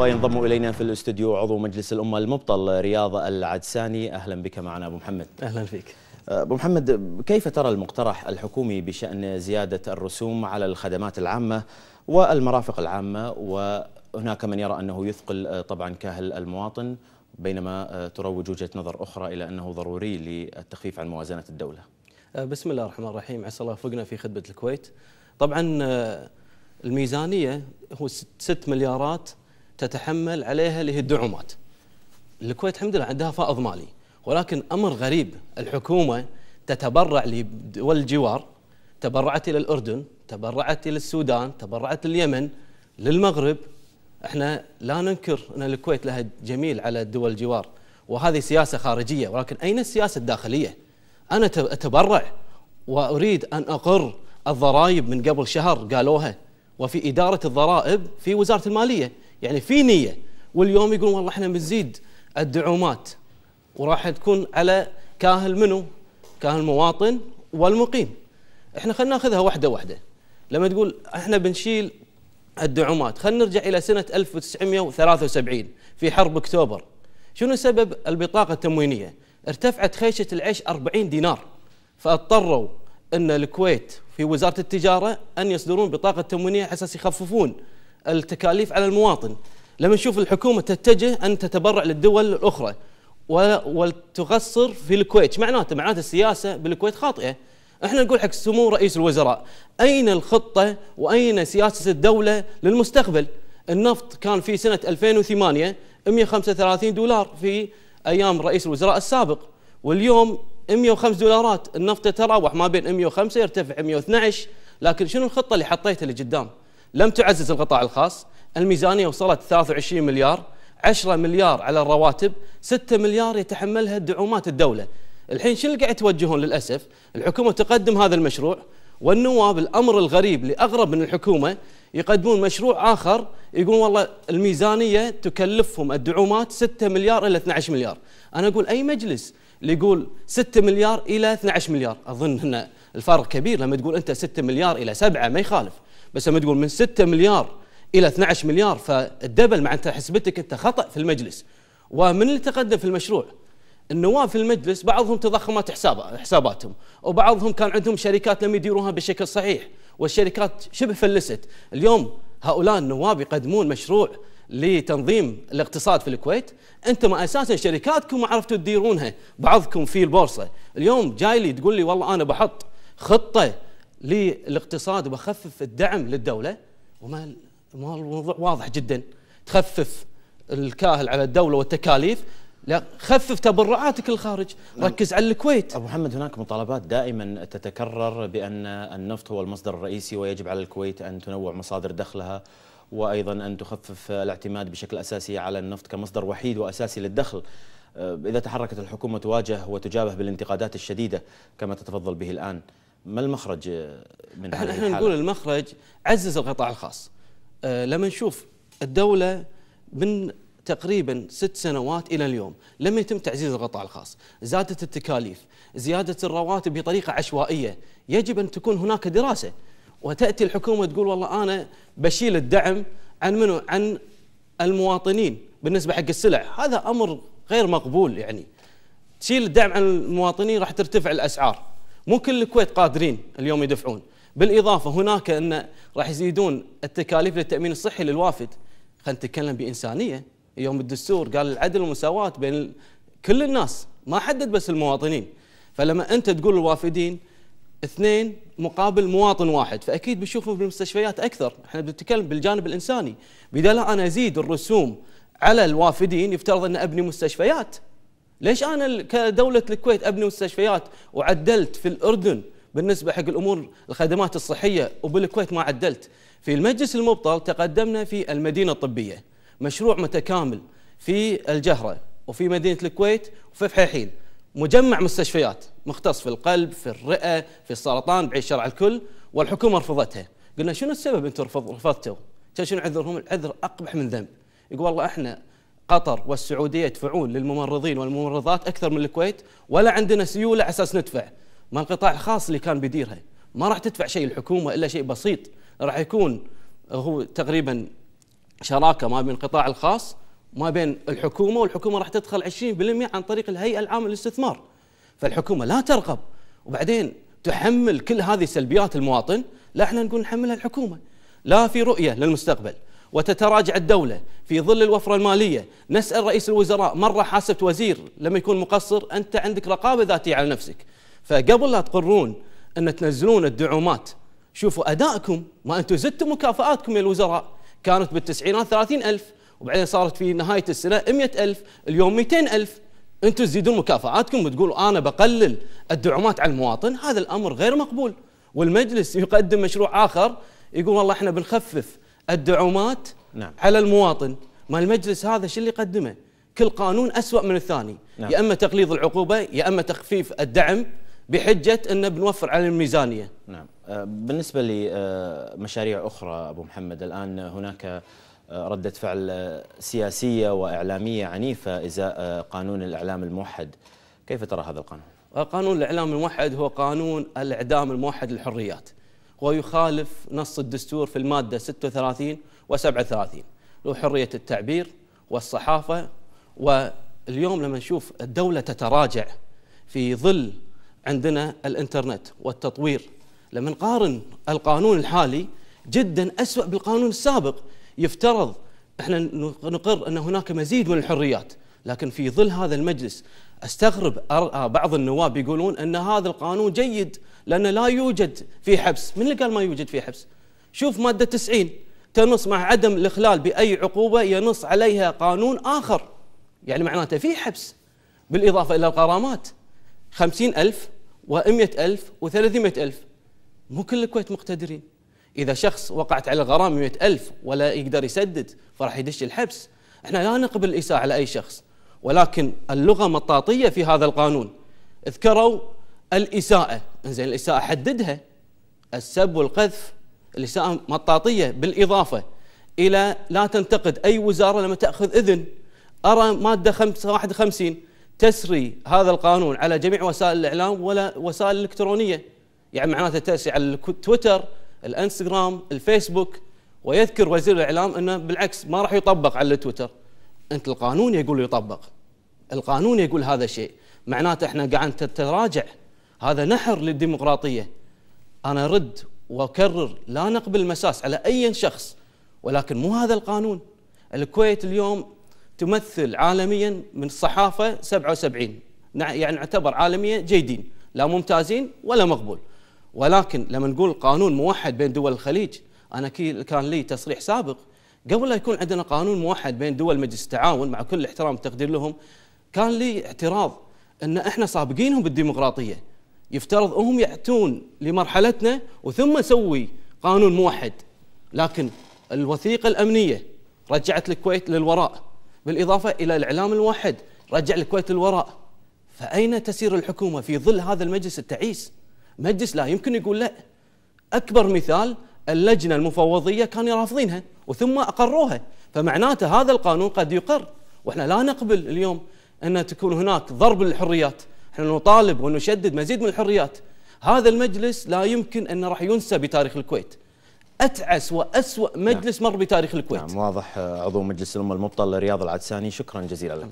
وينضم إلينا في الاستوديو عضو مجلس الأمة المبطل رياض العدساني. أهلا بك معنا أبو محمد. أهلا فيك أبو محمد، كيف ترى المقترح الحكومي بشأن زيادة الرسوم على الخدمات العامة والمرافق العامة؟ وهناك من يرى أنه يثقل طبعا كاهل المواطن، بينما تروج وجهة نظر أخرى إلى أنه ضروري للتخفيف عن موازنة الدولة. بسم الله الرحمن الرحيم. عسى الله يوفقنا في خدمة الكويت. طبعا الميزانية هو 6 مليارات تتحمل عليها اللي هي الدعومات. الكويت الحمد لله عندها فائض مالي، ولكن أمر غريب، الحكومة تتبرع لدول الجوار، تبرعت إلى الأردن، تبرعت إلى السودان، تبرعت لليمن، للمغرب. احنا لا ننكر أن الكويت لها جميل على الدول الجوار، وهذه سياسة خارجية، ولكن أين السياسة الداخلية؟ أنا أتبرع وأريد أن أقر الضرائب من قبل شهر قالوها، وفي إدارة الضرائب في وزارة المالية، يعني في نية، واليوم يقولون والله احنا بنزيد الدعومات وراح تكون على كاهل منو؟ كاهل المواطن والمقيم. احنا خلينا ناخذها واحدة واحدة. لما تقول احنا بنشيل الدعومات، خلينا نرجع إلى سنة 1973 في حرب أكتوبر. شنو سبب البطاقة التموينية؟ ارتفعت خيشة العيش 40 دينار، فاضطروا أن الكويت في وزارة التجارة أن يصدرون بطاقة تموينية على أساس يخففون التكاليف على المواطن. لما نشوف الحكومة تتجه أن تتبرع للدول الأخرى وتقصر في الكويت، معناته السياسة بالكويت خاطئة. احنا نقول حق سمو رئيس الوزراء، أين الخطة وأين سياسة الدولة للمستقبل؟ النفط كان في سنة 2008 135 دولار في أيام رئيس الوزراء السابق، واليوم 105 دولارات. النفط يتراوح ما بين 105 يرتفع 112. لكن شنو الخطة اللي حطيتها لقدام؟ لم تعزز القطاع الخاص. الميزانية وصلت 23 مليار، 10 مليار على الرواتب، 6 مليار يتحملها الدعومات الدولة. الحين شنو قاعد يتوجهون؟ للأسف الحكومة تقدم هذا المشروع، والنواب الأمر الغريب لأغرب من الحكومة يقدمون مشروع آخر، يقولون والله الميزانية تكلفهم الدعومات 6 مليار إلى 12 مليار. أنا أقول أي مجلس اللي يقول 6 مليار إلى 12 مليار؟ أظن أن الفرق كبير. لما تقول أنت 6 مليار إلى 7 ما يخالف، بس لما تقول من 6 مليار إلى 12 مليار فالدبل، معناتها حسبتك أنت خطأ في المجلس. ومن اللي تقدم في المشروع؟ النواب في المجلس بعضهم تضخمت حساباتهم، وبعضهم كان عندهم شركات لم يديروها بشكل صحيح، والشركات شبه فلست. اليوم هؤلاء النواب يقدمون مشروع لتنظيم الاقتصاد في الكويت. انتم اساسا شركاتكم ما عرفتوا تديرونها، بعضكم في البورصه. اليوم جاي لي تقول لي والله انا بحط خطه للاقتصاد وبخفف الدعم للدوله، وما الموضوع واضح جدا. تخفف الكاهل على الدوله والتكاليف، لا خفف تبرعاتك للخارج، ركز على الكويت. أبو محمد، هناك مطالبات دائما تتكرر بأن النفط هو المصدر الرئيسي، ويجب على الكويت أن تنوع مصادر دخلها، وأيضا أن تخفف الاعتماد بشكل أساسي على النفط كمصدر وحيد وأساسي للدخل. إذا تحركت الحكومة تواجه وتجابه بالانتقادات الشديدة كما تتفضل به الآن، ما المخرج من هذه الحالة؟ احنا نقول المخرج عزز القطاع الخاص. لما نشوف الدولة من تقريبا 6 سنوات إلى اليوم لم يتم تعزيز القطاع الخاص، زادت التكاليف، زيادة الرواتب بطريقة عشوائية. يجب أن تكون هناك دراسة، وتأتي الحكومة تقول والله أنا بشيل الدعم عن منو؟ عن المواطنين بالنسبة حق السلع. هذا أمر غير مقبول. يعني تشيل الدعم عن المواطنين راح ترتفع الأسعار. مو كل الكويت قادرين اليوم يدفعون. بالإضافة هناك أن راح يزيدون التكاليف للتأمين الصحي للوافد. خلينا نتكلم بإنسانية. يوم الدستور قال العدل والمساواة بين كل الناس، ما حدد بس المواطنين. فلما أنت تقول الوافدين 2 مقابل مواطن واحد، فأكيد بيشوفوا بالمستشفيات أكثر. احنا بنتكلم بالجانب الإنساني. بدل أنا أزيد الرسوم على الوافدين يفترض أن أبني مستشفيات. ليش أنا كدولة الكويت أبني مستشفيات وعدلت في الأردن بالنسبة حق الأمور الخدمات الصحية، وبالكويت ما عدلت؟ في المجلس المبطل تقدمنا في المدينة الطبية، مشروع متكامل في الجهرة وفي مدينة الكويت وفي فحيحين، مجمع مستشفيات مختص في القلب، في الرئة، في السرطان، بعيد شرع الكل، والحكومة رفضتها. قلنا شنو السبب انتم رفضتوا؟ شنو عذرهم؟ العذر أقبح من ذنب. يقول والله احنا قطر والسعودية يدفعون للممرضين والممرضات أكثر من الكويت، ولا عندنا سيولة على أساس ندفع. ما القطاع الخاص اللي كان بيديرها، ما راح تدفع شيء الحكومة إلا شيء بسيط، راح يكون هو تقريبا شراكه ما بين القطاع الخاص وما بين الحكومه، والحكومه راح تدخل 20% عن طريق الهيئه العامه للاستثمار. فالحكومه لا ترغب وبعدين تحمل كل هذه سلبيات المواطن، لا احنا نقول نحملها الحكومه. لا في رؤيه للمستقبل وتتراجع الدوله في ظل الوفره الماليه. نسال رئيس الوزراء مره حاسبت وزير لما يكون مقصر، انت عندك رقابه ذاتيه على نفسك. فقبل لا تقررون ان تنزلون الدعومات شوفوا ادائكم، ما انتم زدتوا مكافآتكم يا الوزراء، كانت بالتسعينات 30,000 وبعدين صارت في نهايه السنه 100,000، اليوم 200,000. انتم تزيدون مكافآتكم وتقولوا انا بقلل الدعومات على المواطن، هذا الامر غير مقبول. والمجلس يقدم مشروع اخر يقول والله احنا بنخفف الدعومات على المواطن. ما المجلس هذا شو اللي يقدمه؟ كل قانون أسوأ من الثاني. يا اما تقليص العقوبه يا اما تخفيف الدعم بحجه انه بنوفر على الميزانيه. نعم. بالنسبه لمشاريع اخرى ابو محمد، الان هناك ردة فعل سياسيه واعلاميه عنيفه ازاء قانون الاعلام الموحد، كيف ترى هذا القانون؟ قانون الاعلام الموحد هو قانون الاعدام الموحد للحريات، ويخالف نص الدستور في الماده 36 و37، له حريه التعبير والصحافه. واليوم لما نشوف الدوله تتراجع في ظل عندنا الانترنت والتطوير، لما نقارن القانون الحالي جدا أسوأ بالقانون السابق. يفترض احنا نقر ان هناك مزيد من الحريات، لكن في ظل هذا المجلس استغرب بعض النواب يقولون ان هذا القانون جيد لانه لا يوجد فيه حبس. من اللي قال ما يوجد فيه حبس؟ شوف ماده 90 تنص مع عدم الاخلال باي عقوبه ينص عليها قانون اخر، يعني معناته فيه حبس بالاضافه الى الغرامات 50,000 و100,000 و300,000. مو كل الكويت مقتدرين. إذا شخص وقعت على غرامة 100,000 ولا يقدر يسدد فراح يدش الحبس. احنا لا نقبل الإساءة على أي شخص، ولكن اللغة مطاطية في هذا القانون. اذكروا الإساءة، إنزين الإساءة حددها، السب والقذف، الإساءة مطاطية، بالإضافة إلى لا تنتقد أي وزارة لما تأخذ إذن. أرى مادة 51 تسري هذا القانون على جميع وسائل الإعلام ولا وسائل الإلكترونية، يعني معناته تسري على التويتر، الانستغرام، الفيسبوك. ويذكر وزير الاعلام انه بالعكس ما راح يطبق على التويتر. انت القانون يقول يطبق، القانون يقول هذا الشيء، معناته احنا قاعد نتراجع. هذا نحر للديمقراطيه. انا ارد واكرر لا نقبل المساس على اي شخص، ولكن مو هذا القانون. الكويت اليوم تمثل عالميا من الصحافه 77، يعني نعتبر عالميا جيدين، لا ممتازين ولا مقبول. ولكن لما نقول قانون موحد بين دول الخليج، أنا كان لي تصريح سابق قبل لا يكون عندنا قانون موحد بين دول مجلس التعاون، مع كل احترام والتقدير لهم، كان لي اعتراض أن احنا سابقينهم بالديمقراطية. يفترض هم يأتون لمرحلتنا وثم نسوي قانون موحد. لكن الوثيقة الأمنية رجعت الكويت للوراء، بالإضافة إلى الإعلام الموحد رجع الكويت للوراء. فأين تسير الحكومة في ظل هذا المجلس التعيس؟ مجلس لا يمكن يقول لا. أكبر مثال اللجنة المفوضية كانوا رافضينها وثم أقروها، فمعناته هذا القانون قد يقر. وإحنا لا نقبل اليوم أن تكون هناك ضرب للحريات، إحنا نطالب ونشدد مزيد من الحريات. هذا المجلس لا يمكن أنه راح ينسى بتاريخ الكويت. أتعس وأسوأ مجلس مر بتاريخ الكويت. نعم، واضح. عضو مجلس الأمة المبطل رياض العدساني، شكرا جزيلا لك.